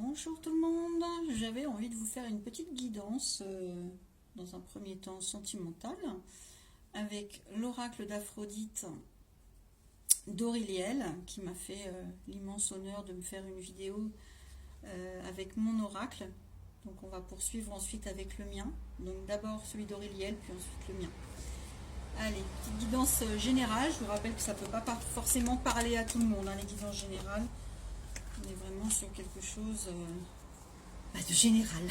Bonjour tout le monde, j'avais envie de vous faire une petite guidance dans un premier temps sentimentale avec l'oracle d'Aphrodite d'Auriliel qui m'a fait l'immense honneur de me faire une vidéo avec mon oracle. Donc on va poursuivre ensuite avec le mien. Donc d'abord celui d'Auriliel puis ensuite le mien. Allez, petite guidance générale, je vous rappelle que ça ne peut pas forcément parler à tout le monde, hein, les guidances générales. On est vraiment sur quelque chose de général.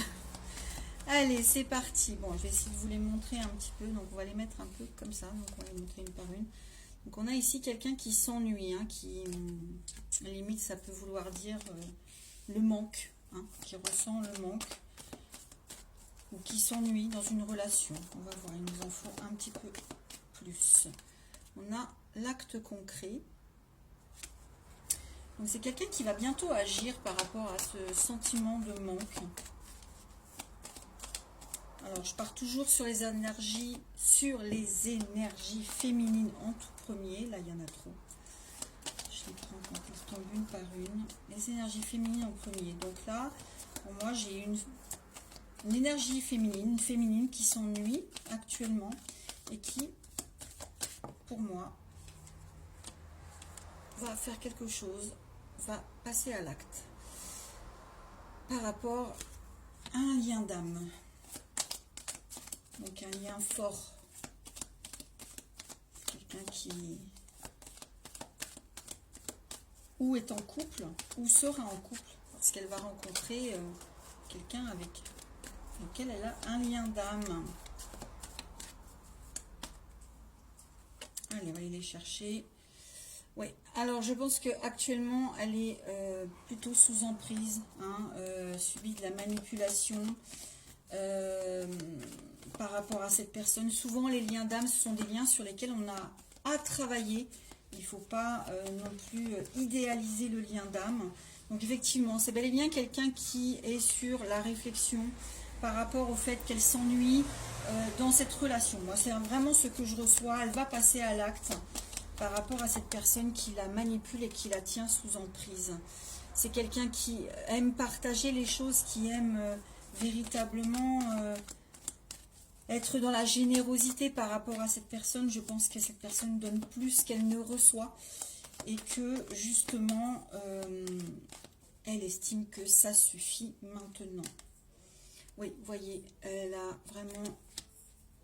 Allez, c'est parti. Bon, je vais essayer de vous les montrer un petit peu. Donc, on va les mettre un peu comme ça. Donc, on va les montrer une par une. Donc, on a ici quelqu'un qui s'ennuie, hein, qui, limite, ça peut vouloir dire le manque, hein, qui ressent le manque ou qui s'ennuie dans une relation. On va voir, il nous en faut un petit peu plus. On a l'acte concret. Donc c'est quelqu'un qui va bientôt agir par rapport à ce sentiment de manque. Alors je pars toujours sur les énergies féminines en tout premier. Là il y en a trop. Je les prends quand elles tombent une par une. Les énergies féminines en premier. Donc là, pour moi j'ai une énergie féminine qui s'ennuie actuellement et qui, pour moi, va faire quelque chose, va passer à l'acte par rapport à un lien d'âme. Donc un lien fort. Quelqu'un qui ou est en couple ou sera en couple parce qu'elle va rencontrer quelqu'un avec lequel elle a un lien d'âme. Allez, on va aller les chercher. Oui, alors je pense qu'actuellement, elle est plutôt sous emprise, hein, subit de la manipulation par rapport à cette personne. Souvent, les liens d'âme, ce sont des liens sur lesquels on a à travailler. Il ne faut pas non plus idéaliser le lien d'âme. Donc effectivement, c'est bel et bien quelqu'un qui est sur la réflexion par rapport au fait qu'elle s'ennuie dans cette relation. Moi, c'est vraiment ce que je reçois. Elle va passer à l'acte par rapport à cette personne qui la manipule et qui la tient sous emprise. C'est quelqu'un qui aime partager les choses, qui aime véritablement être dans la générosité par rapport à cette personne. Je pense que cette personne donne plus qu'elle ne reçoit et que justement elle estime que ça suffit maintenant. Oui, vous voyez, elle a vraiment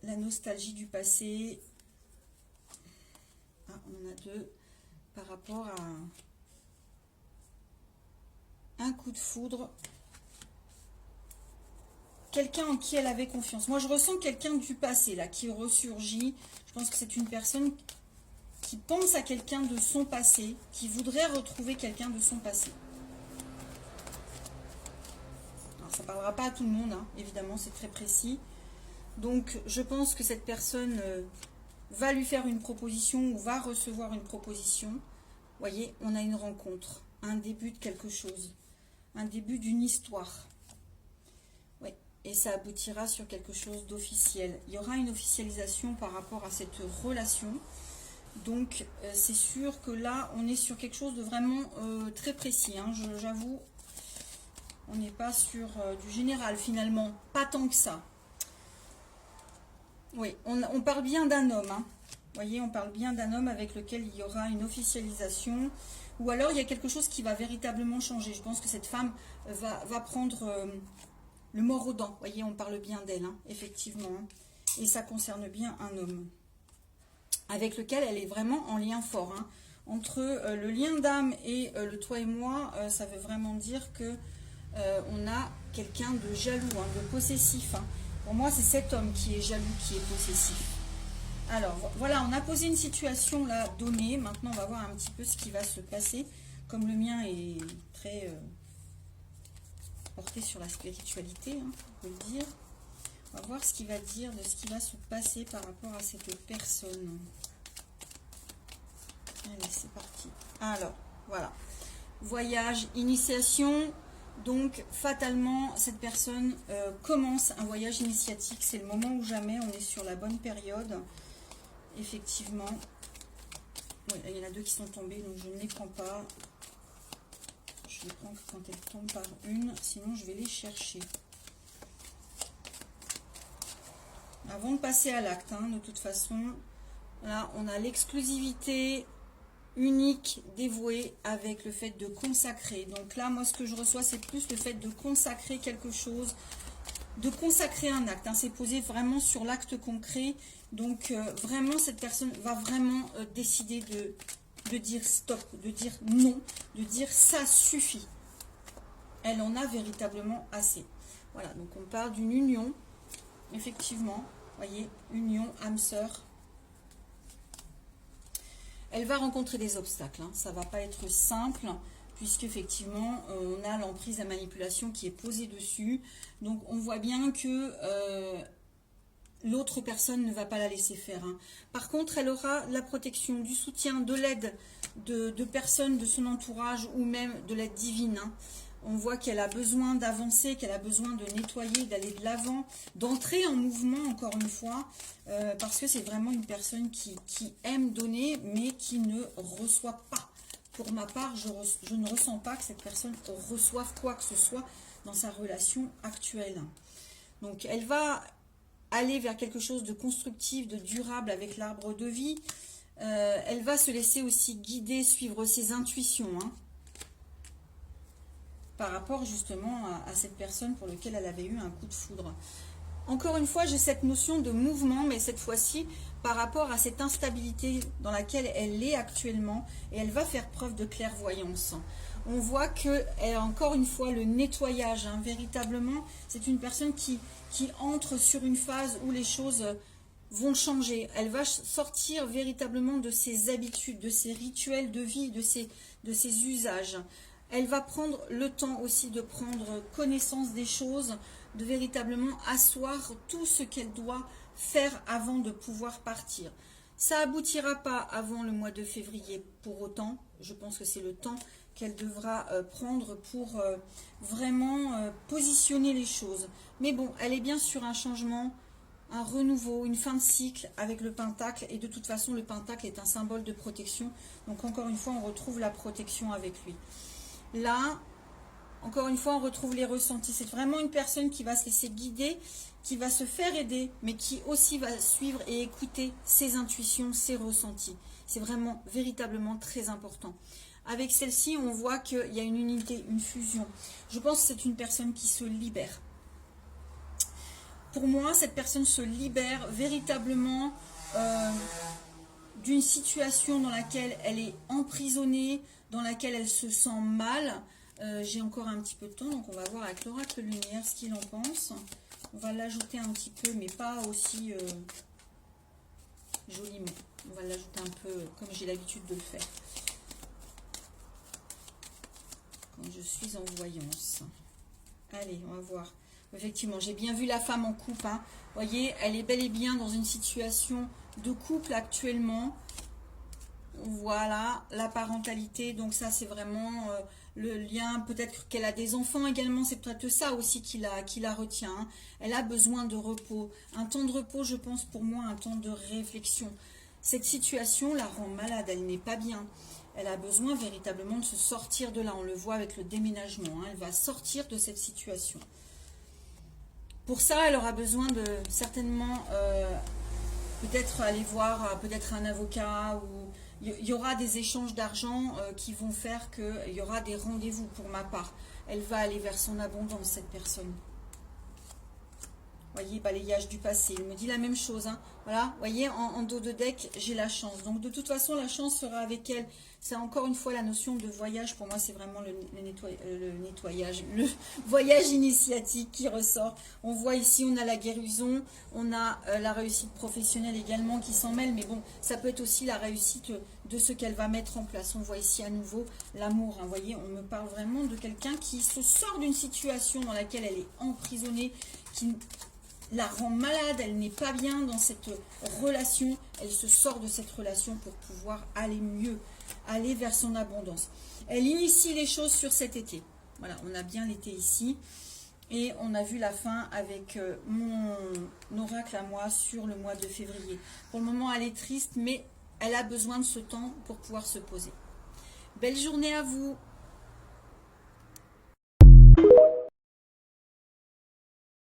la nostalgie du passé. Ah, on en a deux par rapport à un coup de foudre. Quelqu'un en qui elle avait confiance. Moi, je ressens quelqu'un du passé, là, qui ressurgit. Je pense que c'est une personne qui pense à quelqu'un de son passé, qui voudrait retrouver quelqu'un de son passé. Alors, ça ne parlera pas à tout le monde, hein, évidemment, c'est très précis. Donc, je pense que cette personne va lui faire une proposition ou va recevoir une proposition. Vous voyez, on a une rencontre, un début de quelque chose, un début d'une histoire. Oui, et ça aboutira sur quelque chose d'officiel. Il y aura une officialisation par rapport à cette relation. Donc, c'est sûr que là, on est sur quelque chose de vraiment très précis. Hein. J'avoue, on n'est pas sur du général finalement, pas tant que ça. Oui, on parle bien d'un homme. Hein. Vous voyez, on parle bien d'un homme avec lequel il y aura une officialisation. Ou alors, il y a quelque chose qui va véritablement changer. Je pense que cette femme va prendre le mors aux dents. Vous voyez, on parle bien d'elle, hein, effectivement. Et ça concerne bien un homme avec lequel elle est vraiment en lien fort. Hein. Entre le lien d'âme et le toi et moi, ça veut vraiment dire que on a quelqu'un de jaloux, hein, de possessif. Hein. Pour moi, c'est cet homme qui est jaloux, qui est possessif. Alors, voilà, on a posé une situation là donnée. Maintenant, on va voir un petit peu ce qui va se passer. Comme le mien est très porté sur la spiritualité, hein, on peut le dire. On va voir ce qu'il va dire de ce qui va se passer par rapport à cette personne. Allez, c'est parti. Alors, voilà. Voyage, initiation. Donc, fatalement, cette personne commence un voyage initiatique. C'est le moment ou jamais. On est sur la bonne période. Effectivement. Oui, il y en a deux qui sont tombés, donc je ne les prends pas. Je Je les prends quand elles tombent par une, sinon je vais les chercher. Avant de passer à l'acte, hein, de toute façon, là on a l'exclusivité unique, dévouée, avec le fait de consacrer. Donc là, moi ce que je reçois, c'est plus le fait de consacrer quelque chose, de consacrer un acte, hein, c'est posé vraiment sur l'acte concret. Donc vraiment cette personne va vraiment décider de dire stop, de dire non, de dire ça suffit. Elle en a véritablement assez. Voilà, donc on parle d'une union, effectivement, voyez, union, âme sœur. Elle va rencontrer des obstacles, hein. Ça ne va pas être simple, puisque effectivement on a l'emprise, la manipulation qui est posée dessus. Donc on voit bien que l'autre personne ne va pas la laisser faire, hein. Par contre, elle aura la protection, du soutien, de l'aide de personnes de son entourage, ou même de l'aide divine, hein. On voit qu'elle a besoin d'avancer, qu'elle a besoin de nettoyer, d'aller de l'avant, d'entrer en mouvement, encore une fois, parce que c'est vraiment une personne qui aime donner, mais qui ne reçoit pas. Pour ma part, je ne ressens pas que cette personne reçoive quoi que ce soit dans sa relation actuelle. Donc, elle va aller vers quelque chose de constructif, de durable avec l'arbre de vie. Elle va se laisser aussi guider, suivre ses intuitions, hein, par rapport justement à cette personne pour laquelle elle avait eu un coup de foudre. Encore une fois, j'ai cette notion de mouvement, mais cette fois-ci par rapport à cette instabilité dans laquelle elle est actuellement, et elle va faire preuve de clairvoyance. On voit qu'elle a encore une fois le nettoyage, hein, véritablement, c'est une personne qui entre sur une phase où les choses vont changer. Elle va sortir véritablement de ses habitudes, de ses rituels de vie, de ses usages. Elle va prendre le temps aussi de prendre connaissance des choses, de véritablement asseoir tout ce qu'elle doit faire avant de pouvoir partir. Ça aboutira pas avant le mois de février pour autant. Je pense que c'est le temps qu'elle devra prendre pour vraiment positionner les choses. Mais bon, elle est bien sur un changement, un renouveau, une fin de cycle avec le pentacle. Et de toute façon, le pentacle est un symbole de protection. Donc encore une fois, on retrouve la protection avec lui. Là, encore une fois, on retrouve les ressentis. C'est vraiment une personne qui va se laisser guider, qui va se faire aider, mais qui aussi va suivre et écouter ses intuitions, ses ressentis. C'est vraiment, véritablement très important. Avec celle-ci, on voit qu'il y a une unité, une fusion. Je pense que c'est une personne qui se libère. Pour moi, cette personne se libère véritablement d'une situation dans laquelle elle est emprisonnée, dans laquelle elle se sent mal. J'ai encore un petit peu de temps, donc on va voir avec l'oracle lumière ce qu'il en pense. On va l'ajouter un petit peu, mais pas aussi joliment. On va l'ajouter un peu comme j'ai l'habitude de le faire quand je suis en voyance. Allez, on va voir. Effectivement, j'ai bien vu la femme en couple, hein. Vous voyez, elle est bel et bien dans une situation de couple actuellement. Voilà, la parentalité, donc ça c'est vraiment le lien, peut-être qu'elle a des enfants également, c'est peut-être ça aussi qui la retient, hein. Elle a besoin de repos, un temps de repos, je pense pour moi, un temps de réflexion. Cette situation la rend malade, elle n'est pas bien, elle a besoin véritablement de se sortir de là, on le voit avec le déménagement, hein. Elle va sortir de cette situation. Pour ça, elle aura besoin de certainement peut-être aller voir peut-être un avocat, ou il y aura des échanges d'argent qui vont faire qu'il y aura des rendez-vous pour ma part. Elle va aller vers son abondance, cette personne. Voyez, balayage du passé. Il me dit la même chose, hein. Voilà, voyez, en dos de deck, j'ai la chance. Donc, de toute façon, la chance sera avec elle. C'est encore une fois la notion de voyage. Pour moi, c'est vraiment le nettoyage, le voyage initiatique qui ressort. On voit ici, on a la guérison, on a la réussite professionnelle également qui s'en mêle. Mais bon, ça peut être aussi la réussite de ce qu'elle va mettre en place. On voit ici à nouveau l'amour, hein. Vous voyez, on me parle vraiment de quelqu'un qui se sort d'une situation dans laquelle elle est emprisonnée, qui la rend malade, elle n'est pas bien dans cette relation, elle se sort de cette relation pour pouvoir aller mieux, aller vers son abondance. Elle initie les choses sur cet été. Voilà, on a bien l'été ici. Et on a vu la fin avec mon oracle à moi sur le mois de février. Pour le moment, elle est triste, mais elle a besoin de ce temps pour pouvoir se poser. Belle journée à vous!